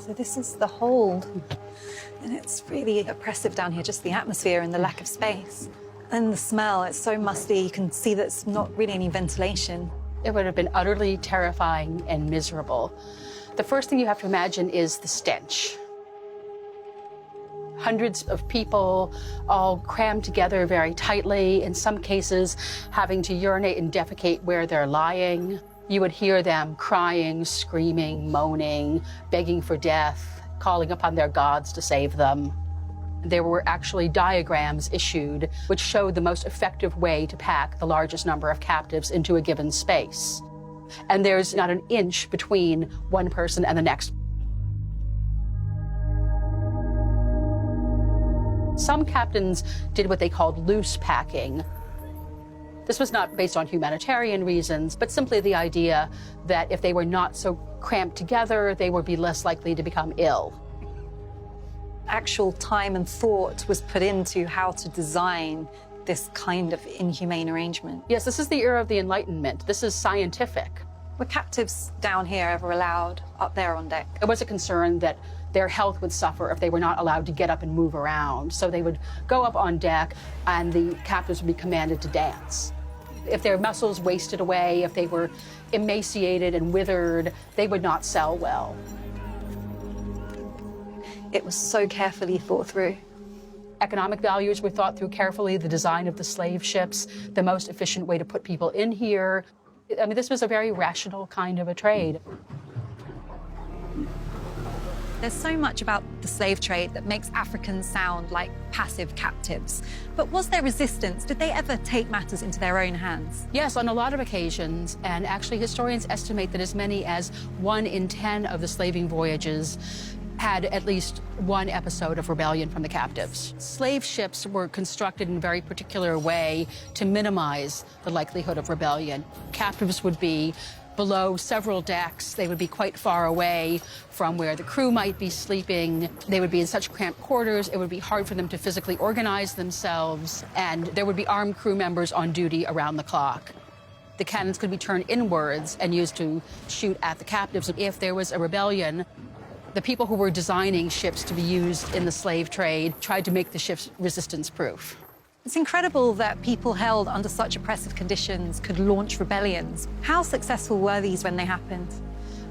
So this is the hold. And it's really oppressive down here, just the atmosphere and the lack of space. And the smell, it's so musty. You can see that it's not really any ventilation. It would have been utterly terrifying and miserable. The first thing you have to imagine is the stench. Hundreds of people all crammed together very tightly, in some cases having to urinate and defecate where they're lying. You would hear them crying, screaming, moaning, begging for death, calling upon their gods to save them. There were actually diagrams issued which showed the most effective way to pack the largest number of captives into a given space. And there's not an inch between one person and the next. Some captains did what they called loose packing. This was not based on humanitarian reasons, but simply the idea that if they were not so cramped together, they would be less likely to become ill. Actual time and thought was put into how to design this kind of inhumane arrangement. Yes, this is the era of the Enlightenment. This is scientific. Were captives down here ever allowed up there on deck? There was a concern that their health would suffer if they were not allowed to get up and move around. So they would go up on deck and the captives would be commanded to dance. If their muscles wasted away, if they were emaciated and withered, they would not sell well. It was so carefully thought through. Economic values were thought through carefully, the design of the slave ships, the most efficient way to put people in here. I mean, this was a very rational kind of a trade. There's so much about the slave trade that makes Africans sound like passive captives. But was there resistance? Did they ever take matters into their own hands? Yes, on a lot of occasions, and actually historians estimate that as many as 1 in 10 of the slaving voyages had at least one episode of rebellion from the captives. Slave ships were constructed in a very particular way to minimize the likelihood of rebellion. Captives would be below several decks. They would be quite far away from where the crew might be sleeping. They would be in such cramped quarters, it would be hard for them to physically organize themselves, and there would be armed crew members on duty around the clock. The cannons could be turned inwards and used to shoot at the captives. If there was a rebellion, the people who were designing ships to be used in the slave trade tried to make the ships resistance-proof. It's incredible that people held under such oppressive conditions could launch rebellions. How successful were these when they happened?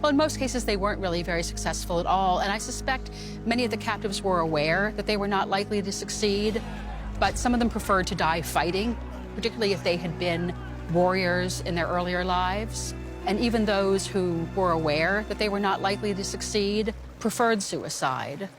Well, in most cases, they weren't really very successful at all, and I suspect many of the captives were aware that they were not likely to succeed, but some of them preferred to die fighting, particularly if they had been warriors in their earlier lives. And even those who were aware that they were not likely to succeed preferred suicide.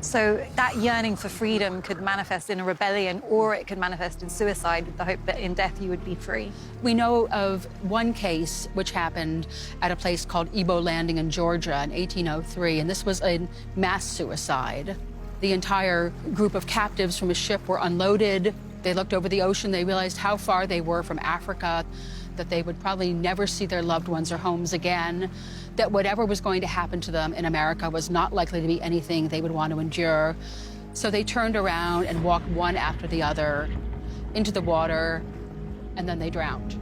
So that yearning for freedom could manifest in a rebellion, or it could manifest in suicide with the hope that in death you would be free. We know of one case which happened at a place called Ebo Landing in Georgia in 1803, and this was a mass suicide. The entire group of captives from a ship were unloaded. They looked over the ocean, they realized how far they were from Africa, that they would probably never see their loved ones or homes again, that whatever was going to happen to them in America was not likely to be anything they would want to endure. So they turned around and walked one after the other into the water, and then they drowned.